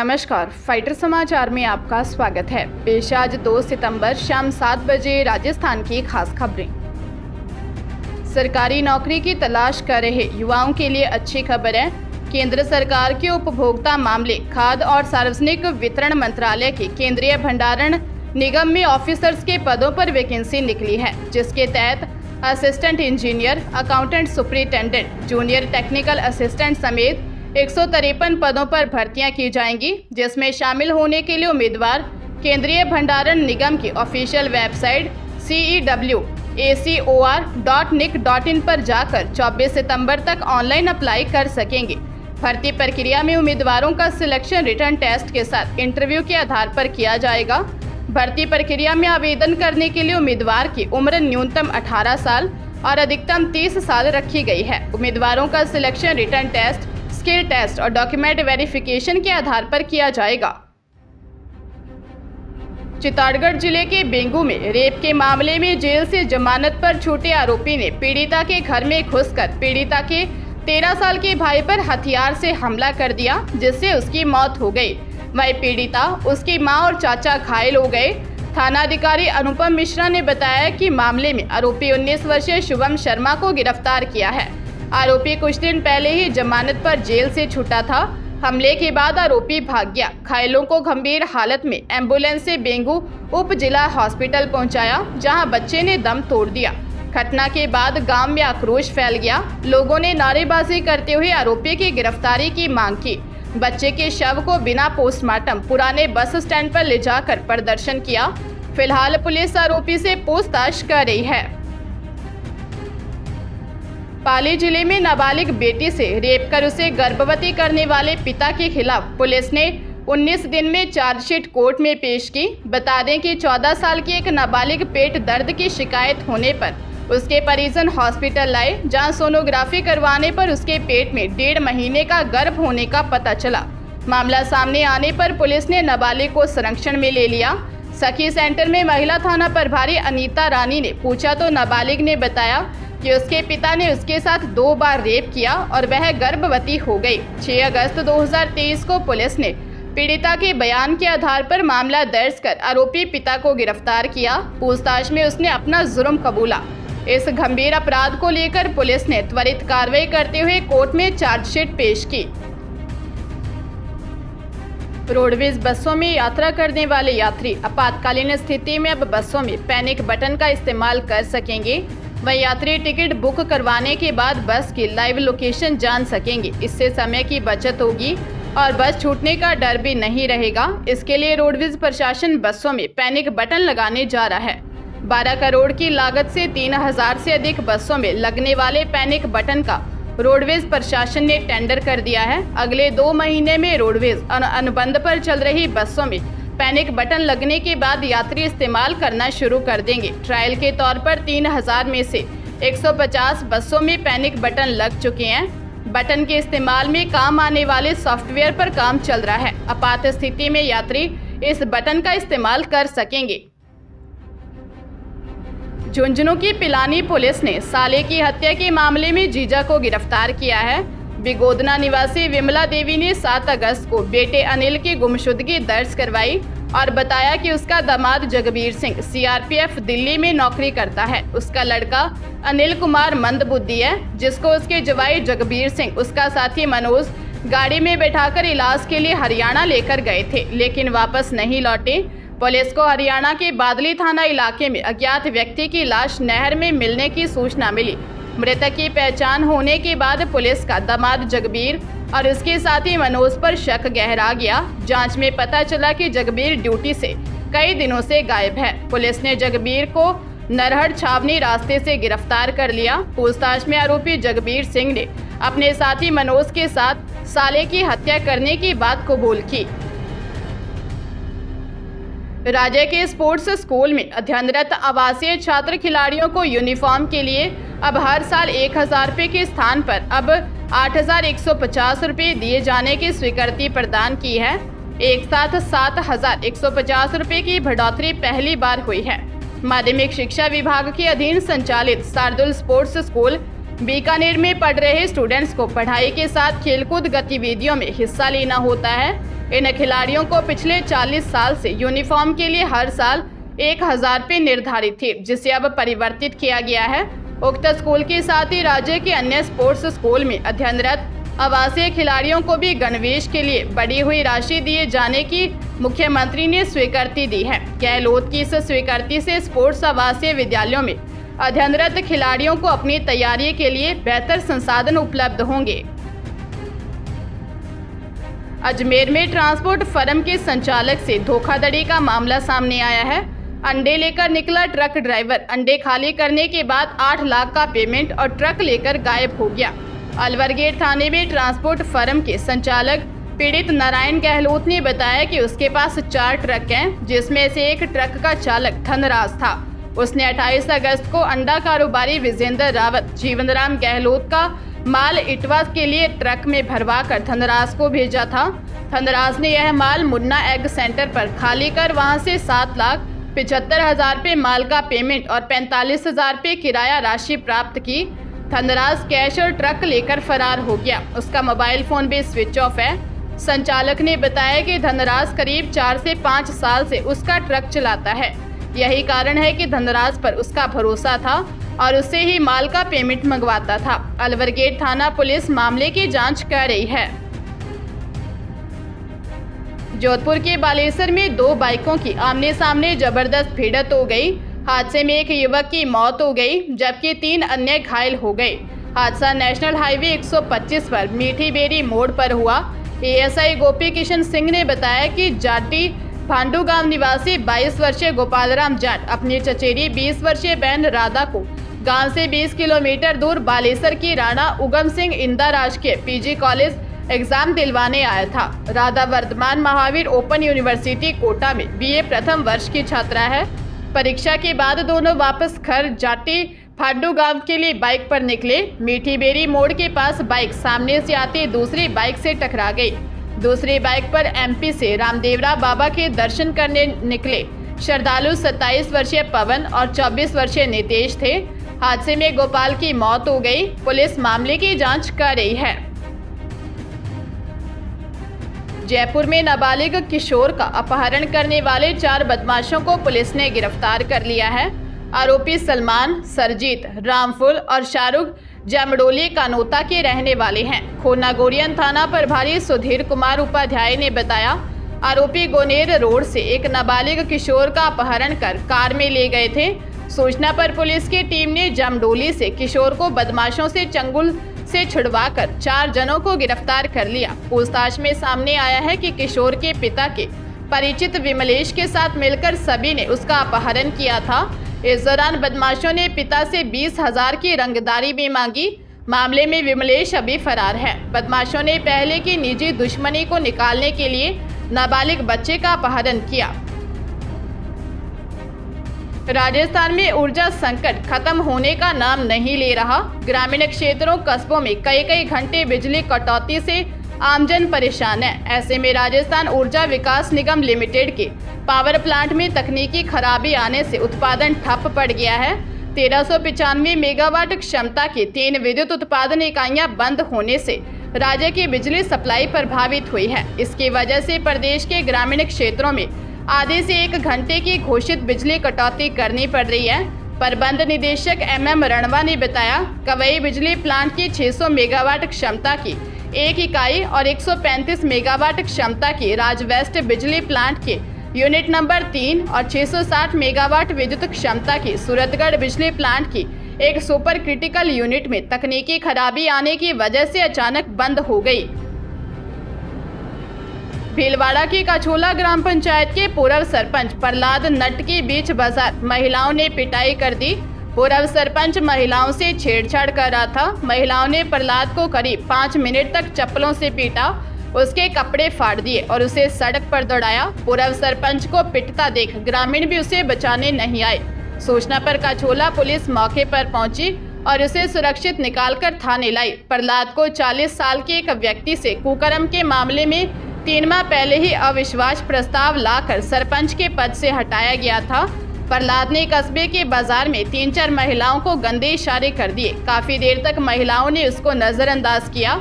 नमस्कार, फाइटर समाचार में आपका स्वागत है। पेश आज 2 सितंबर शाम 7 बजे राजस्थान की खास खबरें। सरकारी नौकरी की तलाश कर रहे युवाओं के लिए अच्छी खबर है। केंद्र सरकार के उपभोक्ता मामले, खाद्य और सार्वजनिक वितरण मंत्रालय के केंद्रीय भंडारण निगम में ऑफिसर्स के पदों पर वैकेंसी निकली है, जिसके तहत assistant engineer, accountant superintendent, junior technical assistant समेत 153 पदों पर भर्तियां की जाएंगी, जिसमें शामिल होने के लिए उम्मीदवार केंद्रीय भंडारण निगम की ऑफिशियल वेबसाइट cewacor.nic.in पर जाकर 24 सितंबर तक ऑनलाइन अप्लाई कर सकेंगे। भर्ती प्रक्रिया में उम्मीदवारों का सिलेक्शन रिटर्न टेस्ट के साथ इंटरव्यू के आधार पर किया जाएगा। भर्ती प्रक्रिया में आवेदन करने के लिए उम्मीदवार की उम्र न्यूनतम 18 साल और अधिकतम 30 साल रखी गई है। उम्मीदवारों का selection written test, skill test और डॉक्यूमेंट वेरिफिकेशन के आधार पर किया जाएगा। चित्तौड़गढ़ जिले के बेंगू में रेप के मामले में जेल से जमानत पर छूटे आरोपी ने पीड़िता के घर में घुसकर पीड़िता के 13 साल के भाई पर हथियार से हमला कर दिया, जिससे उसकी मौत हो गई। वही पीड़िता, उसकी मां और चाचा घायल हो गए। थानाधिकारी अनुपम मिश्रा ने बताया कि मामले में आरोपी 19 वर्षीय शुभम शर्मा को गिरफ्तार किया है। आरोपी कुछ दिन पहले ही जमानत पर जेल से छूटा था। हमले के बाद आरोपी भाग गया। घायलों को गंभीर हालत में एम्बुलेंस से बेंगू उप जिला हॉस्पिटल पहुंचाया, जहां बच्चे ने दम तोड़ दिया। घटना के बाद गांव में आक्रोश फैल गया। लोगों ने नारेबाजी करते हुए आरोपी की गिरफ्तारी की मांग की। बच्चे के शव को बिना पोस्टमार्टम पुराने बस स्टैंड पर ले जाकर प्रदर्शन किया। फिलहाल पुलिस आरोपी से पूछताछ कर रही है। पाली जिले में नाबालिग बेटी से रेप कर उसे गर्भवती करने वाले पिता के खिलाफ पुलिस ने 19 दिन में चार्जशीट कोर्ट में पेश की। बता दें कि 14 साल की एक नाबालिग पेट दर्द की शिकायत होने पर उसके परिजन हॉस्पिटल लाए, जहां सोनोग्राफी करवाने पर उसके पेट में 1.5 महीने का गर्भ होने का पता चला। मामला सामने आने पर पुलिस ने नाबालिग को संरक्षण में ले लिया। सखी सेंटर में महिला थाना प्रभारी अनीता रानी ने पूछा तो नाबालिग ने बताया कि उसके पिता ने उसके साथ 2 बार रेप किया और वह गर्भवती हो गई। 6 अगस्त 2023 को पुलिस ने पीड़िता के बयान के आधार पर मामला दर्ज कर आरोपी पिता को गिरफ्तार किया। पूछताछ में उसने अपना जुर्म कबूला। इस गंभीर अपराध को लेकर पुलिस ने त्वरित कार्रवाई करते हुए कोर्ट में चार्जशीट पेश की। रोडवेज बसों में यात्रा करने वाले यात्री आपातकालीन स्थिति में अब बसों में पैनिक बटन का इस्तेमाल कर सकेंगे। वह यात्री टिकट बुक करवाने के बाद बस की लाइव लोकेशन जान सकेंगे। इससे समय की बचत होगी और बस छूटने का डर भी नहीं रहेगा। इसके लिए रोडवेज प्रशासन बसों में पैनिक बटन लगाने जा रहा है। 12 करोड़ की लागत से 3000 से अधिक बसों में लगने वाले पैनिक बटन का रोडवेज प्रशासन ने टेंडर कर दिया है। अगले 2 महीने में रोडवेज अनुबंध पर चल रही बसों में पैनिक बटन लगने के बाद यात्री इस्तेमाल करना शुरू कर देंगे। ट्रायल के तौर पर 3000 में से 150 बसों में पैनिक बटन लग चुके हैं। बटन के इस्तेमाल में काम आने वाले सॉफ्टवेयर पर काम चल रहा है। आपात स्थिति में यात्री इस बटन का इस्तेमाल कर सकेंगे। झुंझुनू की पिलानी पुलिस ने साले की हत्या के मामले में जीजा को गिरफ्तार किया है। बिगोदना निवासी विमला देवी ने 7 अगस्त को बेटे अनिल की गुमशुदगी दर्ज करवाई और बताया कि उसका दामाद जगबीर सिंह CRPF दिल्ली में नौकरी करता है। उसका लड़का अनिल कुमार मंदबुद्धि है, जिसको उसके जवाई जगबीर सिंह, उसका साथी मनोज गाड़ी में बैठाकर इलाज के लिए हरियाणा लेकर गए थे, लेकिन वापस नहीं लौटे। पुलिस को हरियाणा के बादली थाना इलाके में अज्ञात व्यक्ति की लाश नहर में मिलने की सूचना मिली। मृतक की पहचान होने के बाद पुलिस का दामाद जगबीर और उसके साथी मनोज पर शक गहरा गया। जांच में पता चला कि जगबीर ड्यूटी से कई दिनों से गायब है। पुलिस ने जगबीर को नरहड़ छावनी रास्ते से गिरफ्तार कर लिया। पूछताछ में आरोपी जगबीर सिंह ने अपने साथी मनोज के साथ साले की हत्या करने की बात कबूल की। राज्य के स्पोर्ट्स स्कूल में अध्ययनरत आवासीय छात्र खिलाड़ियों को यूनिफॉर्म के लिए अब हर साल 1000 रुपये के स्थान पर अब 8150 रुपये दिए जाने की स्वीकृति प्रदान की है। एक साथ 7150 रुपये की बढ़ोतरी पहली बार हुई है। माध्यमिक शिक्षा विभाग के अधीन संचालित शार्दुल स्पोर्ट्स स्कूल बीकानेर में पढ़ रहे स्टूडेंट्स को पढ़ाई के साथ खेलकूद गतिविधियों में हिस्सा लेना होता है। इन खिलाड़ियों को पिछले 40 साल से यूनिफॉर्म के लिए हर साल 1000 रुपये निर्धारित थे, जिसे अब परिवर्तित किया गया है। उक्त स्कूल के साथ ही राज्य के अन्य स्पोर्ट्स स्कूल में अध्ययनरत आवासीय खिलाड़ियों को भी गणवेश के लिए बढ़ी हुई राशि दिए जाने की मुख्यमंत्री ने स्वीकृति दी है। गहलोत की इस स्वीकृति से स्पोर्ट्स आवासीय विद्यालयों में अध्ययनरत खिलाड़ियों को अपनी तैयारी के लिए बेहतर संसाधन उपलब्ध होंगे। अजमेर में ट्रांसपोर्ट फर्म के संचालक से धोखाधड़ी का मामला सामने आया है। अंडे लेकर निकला ट्रक ड्राइवर अंडे खाली करने के बाद 8 लाख का पेमेंट और ट्रक लेकर गायब हो गया। अलवर गेट थाने में ट्रांसपोर्ट फर्म के संचालक पीड़ित नारायण गहलोत ने बताया कि उसके पास 4 ट्रक हैं, जिसमें से एक ट्रक का चालक धनराज था। उसने 28 अगस्त को अंडा कारोबारी विजेंद्र रावत जीवनराम गहलोत का माल इटवा के लिए ट्रक में भरवा कर धनराज को भेजा था। धनराज ने यह माल मुन्ना एग सेंटर पर खाली कर वहां से 7,75,000 रुपये माल का पेमेंट और 45,000 रुपये किराया राशि प्राप्त की। धनराज कैश और ट्रक लेकर फरार हो गया। उसका मोबाइल फोन भी स्विच ऑफ है। संचालक ने बताया कि धनराज करीब 4 से 5 साल से उसका ट्रक चलाता है। यही कारण है कि धनराज पर उसका भरोसा था और उससे ही माल का पेमेंट मंगवाता था। अलवर गेट थाना पुलिस मामले की जांच कर रही है। जोधपुर के बालेसर में 2 बाइकों की आमने सामने जबरदस्त भिड़ंत हो गई। हादसे में एक युवक की मौत हो गई, जबकि 3 अन्य घायल हो गए। हादसा नेशनल हाईवे 125 पर मीठी बेरी मोड़ पर हुआ। एएसआई गोपी किशन सिंह ने बताया कि जाटी भांडू गांव निवासी 22 वर्षीय गोपालराम जाट अपनी चचेरी 20 वर्षीय बहन राधा को गांव से 20 किलोमीटर दूर बालेसर की राणा उगम सिंह इंदा राजकीय पीजी कॉलेज एग्जाम दिलवाने आया था। राधा वर्धमान महावीर ओपन यूनिवर्सिटी कोटा में बीए प्रथम वर्ष की छात्रा है। परीक्षा के बाद दोनों वापस घर जाटी भांडू गांव के लिए बाइक पर निकले। मीठी बेरी मोड़ के पास बाइक सामने से आती दूसरी बाइक से टकरा गई। दूसरी बाइक पर एमपी से रामदेवरा बाबा के दर्शन करने निकले श्रद्धालु 27 वर्षीय पवन और 24 वर्षीय नितेश थे। हादसे में गोपाल की मौत हो गई। पुलिस मामले की जांच कर रही है। जयपुर में नाबालिग किशोर का अपहरण करने वाले 4 बदमाशों को पुलिस ने गिरफ्तार कर लिया है। आरोपी सलमान, सरजीत, रामफुल और शाहरुख जमडोली कानोता के रहने वाले हैं। खोनागोरियन थाना प्रभारी सुधीर कुमार उपाध्याय ने बताया, आरोपी गोनेर रोड से एक नाबालिग किशोर का अपहरण कर कार में ले गए थे। सूचना पर पुलिस की टीम ने जमडोली से किशोर को बदमाशों से चंगुल से छुड़वाकर 4 जनों को गिरफ्तार कर लिया। पूछताछ में सामने आया है कि किशोर के पिता के परिचित विमलेश के साथ मिलकर सभी ने उसका अपहरण किया था। इस दौरान बदमाशों ने पिता से 20,000 की रंगदारी भी मांगी। मामले में विमलेश अभी फरार है। बदमाशों ने पहले की निजी दुश्मनी को निकालने के लिए नाबालिग बच्चे का अपहरण किया। राजस्थान में ऊर्जा संकट खत्म होने का नाम नहीं ले रहा। ग्रामीण क्षेत्रों कस्बों में कई घंटे बिजली कटौती से आमजन परेशान है। ऐसे में राजस्थान ऊर्जा विकास निगम लिमिटेड के पावर प्लांट में तकनीकी खराबी आने से उत्पादन ठप पड़ गया है। 1395 मेगावाट क्षमता की 3 विद्युत उत्पादन इकाइयां बंद होने से राज्य की बिजली सप्लाई प्रभावित हुई है। इसकी वजह से प्रदेश के ग्रामीण क्षेत्रों में आधे से 1 घंटे की घोषित बिजली कटौती करनी पड़ रही है। प्रबंध निदेशक MM रणवा ने बताया, कवई बिजली प्लांट की 600 मेगावाट क्षमता की एक इकाई और 135 मेगावाट क्षमता की राजवेस्ट बिजली प्लांट के यूनिट नंबर 3 और 660 मेगावाट विद्युत क्षमता की सूरतगढ़ बिजली प्लांट की एक सुपर क्रिटिकल यूनिट में तकनीकी खराबी आने की वजह से अचानक बंद हो गई। भीलवाड़ा की कछोला ग्राम पंचायत के पूर्व सरपंच प्रहलाद नट की बीच बाजार महिलाओं ने पिटाई कर दी। पूर्व सरपंच महिलाओं से छेड़छाड़ कर रहा था। महिलाओं ने प्रहलाद को करीब 5 मिनट तक चप्पलों से पीटा, उसके कपड़े फाड़ दिए और उसे सड़क पर दौड़ाया। पूर्व सरपंच को पिटता देख ग्रामीण भी उसे बचाने नहीं आए। सूचना पर कछोला पुलिस मौके पर पहुंची और उसे सुरक्षित निकालकर थाने लाई। प्रहलाद को 40 साल के एक व्यक्ति से कुकर्म के मामले में 3 माह पहले ही अविश्वास प्रस्ताव लाकर सरपंच के पद से हटाया गया था। प्रहलाद ने कस्बे के बाजार में 3-4 महिलाओं को गंदे इशारे कर दिए। काफी देर तक महिलाओं ने उसको नजरअंदाज किया।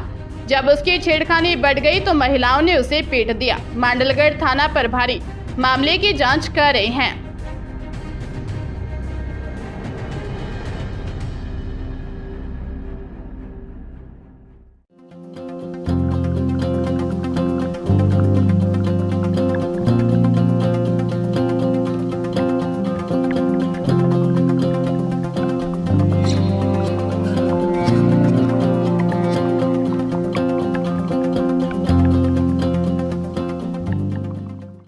जब उसकी छेड़खानी बढ़ गई तो महिलाओं ने उसे पीट दिया। मांडलगढ़ थाना प्रभारी मामले की जांच कर रहे हैं।